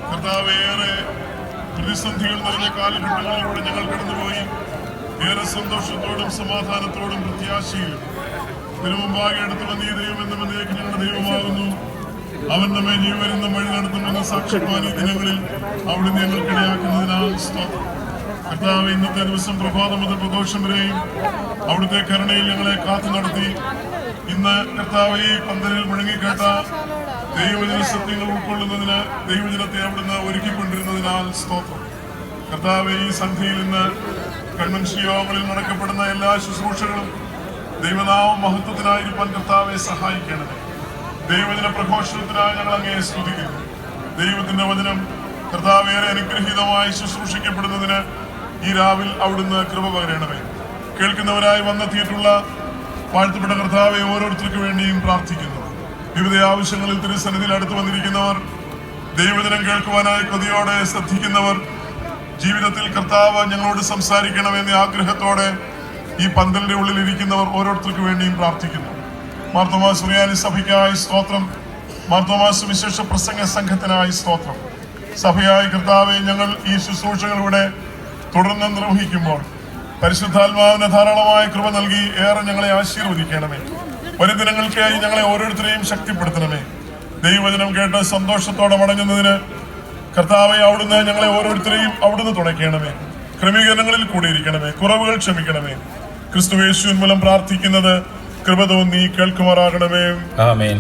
കർത്താവ്, ഏറെ പ്രതിസന്ധികൾ നിറഞ്ഞ കാലഘട്ടങ്ങളിലൂടെ ഞങ്ങൾ കടന്നുപോയി ഏറെ സന്തോഷത്തോടും സമാധാനത്തോടും പ്രത്യാശയിലും തിരുമുമ്പാകെ അടുത്ത് വന്നീ ദൈവം എന്ന മതിലേക്ക് ഞങ്ങളുടെ ദൈവമാകുന്നു. അവൻ നമ്മെ ജീവരുന്ന വഴി നടത്തുമെന്ന സാക്ഷ്യപ്പാൻ ഈ ദിനങ്ങളിൽ അവിടുന്ന് ഞങ്ങൾക്കിടയാക്കുന്നതിനാൽ സ്തോത്രം. കർത്താവ്, ഇന്നത്തെ ദിവസം പ്രഭാതം മുതൽ പ്രദോഷം വരെയും അവിടുത്തെ കരുണയിൽ ഞങ്ങളെ കാത്തു നടത്തി. ഇന്ന് കർത്താവ് ഈ പന്തലിൽ മുഴങ്ങിക്കേട്ട ദൈവജന സത്യങ്ങൾ ഉൾക്കൊള്ളുന്നതിന് ദൈവജനത്തെ അവിടുന്ന് ഒരുക്കിക്കൊണ്ടിരുന്നതിനാൽ സ്തോത്രം. കർത്താവ്, ഈ സന്ധ്യയിൽ ഇന്ന് കൺവെൻഷൻ യോഗങ്ങളിൽ നടക്കപ്പെടുന്ന എല്ലാ ശുശ്രൂഷകളും ദൈവനാമ മഹത്വത്തിനായിരിക്കാൻ കർത്താവെ സഹായിക്കണമേ. ദൈവജന പ്രഘോഷണത്തിനായി ഞങ്ങൾ അങ്ങയെ സ്തുതിക്കുന്നു. ദൈവത്തിന്റെ വചനം കർത്താവ് ഏറെ അനുഗ്രഹീതമായി ശുശ്രൂഷിക്കപ്പെടുന്നതിന് ഈ രാവിൽ അവിടുന്ന് കൃപ പകരണമേ. കേൾക്കുന്നവരായി വന്നെത്തിയിട്ടുള്ള വാഴ്ത്തപ്പെട്ട കർത്താവെ ഓരോരുത്തർക്ക് വേണ്ടിയും പ്രാർത്ഥിക്കുന്നു. വിവിധ ആവശ്യങ്ങളിൽ തിരുസന്നിധിയിൽ അടുത്ത് വന്നിരിക്കുന്നവർ, ദൈവവചനം കേൾക്കുവാനായി കൊതിയോടെ ശ്രദ്ധിക്കുന്നവർ, ജീവിതത്തിൽ കർത്താവ് ഞങ്ങളോട് സംസാരിക്കണമെന്ന ആഗ്രഹത്തോടെ ഈ പന്തലിന്റെ ഉള്ളിൽ ഇരിക്കുന്നവർ ഓരോരുത്തർക്ക് വേണ്ടിയും പ്രാർത്ഥിക്കുന്നു. മാർത്തോമാ സുറിയാനി സഭയ്ക്കായി സ്തോത്രം. മാർത്തോമാ സുവിശേഷ പ്രസംഗ സംഘത്തിനായി സ്തോത്രം. സഭയായി കർത്താവെ, ഞങ്ങൾ ഈ ശുശ്രൂഷകളിലൂടെ തുടർന്ന് നിർവഹിക്കുമ്പോൾ പരിശുദ്ധാത്മാവിന് ധാരാളമായ കൃപ നൽകി ഏറെ ഞങ്ങളെ ആശീർവദിക്കണമേ. വരും ദിനങ്ങൾക്കായി ഞങ്ങളെ ഓരോരുത്തരെയും ശക്തിപ്പെടുത്തണമേ. ദൈവവചനം കേട്ട് സന്തോഷത്തോടെ മടങ്ങുന്നതിന് കർത്താവെ, അവിടുന്ന് ഞങ്ങളെ ഓരോരുത്തരെയും അവിടുന്ന് തുണയ്ക്കണമേ. ക്രമീകരണങ്ങളിൽ കൂടിയിരിക്കണമേ. കുറവുകൾ ക്ഷമിക്കണമേ. ക്രിസ്തുയേശുവിൻ മൂലം പ്രാർത്ഥിക്കുന്നത് കൃപ തോന്നി കേൾക്കുമാറാകണമേ. ആമേൻ.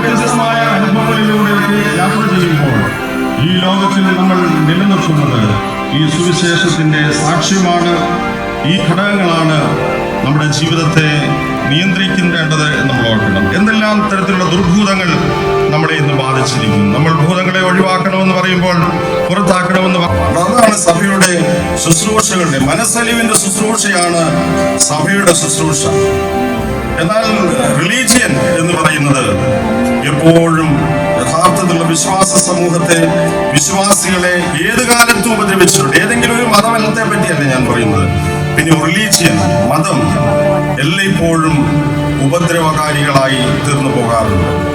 വ്യത്യസ്തമായ അനുഭവങ്ങളിലൂടെ യാത്ര ചെയ്യുമ്പോൾ ഈ ലോകത്തിൽ നമ്മൾ നിലനിർത്തുന്നത് ഈ സുവിശേഷത്തിന്റെ സാക്ഷ്യമാണ്. ഈ ഘടകങ്ങളാണ് നമ്മുടെ ജീവിതത്തെ നിയന്ത്രിക്കേണ്ടത് എന്ന് നമ്മൾ ഓർക്കണം. എന്തെല്ലാം തരത്തിലുള്ള ദുർഭൂതങ്ങൾ നമ്മളെ ഇന്ന് ബാധിച്ചിരിക്കുന്നു. നമ്മൾ ഭൂതങ്ങളെ ഒഴിവാക്കണമെന്ന് പറയുമ്പോൾ പുറത്താക്കണമെന്ന് അതാണ് സഭയുടെ ശുശ്രൂഷകളുടെ മനസ്സലിവിന്റെ ശുശ്രൂഷയാണ് സഭയുടെ ശുശ്രൂഷ. എന്നാൽ റിലീജിയൻ എന്ന് പറയുന്നത് എപ്പോഴും യഥാർത്ഥത്തിലുള്ള വിശ്വാസ സമൂഹത്തെ, വിശ്വാസികളെ ഏത് കാലത്തും ഉപദ്രവിച്ചിട്ടുണ്ട്. ഏതെങ്കിലും ഒരു മതമല്ലത്തെ പറ്റിയല്ല ഞാൻ പറയുന്നത്. പിന്നെ റിലീജിയൻ, മതം എല്ലായ്പ്പോഴും ഉപദ്രവകാരികളായി തീർന്നു പോകാറുണ്ട്.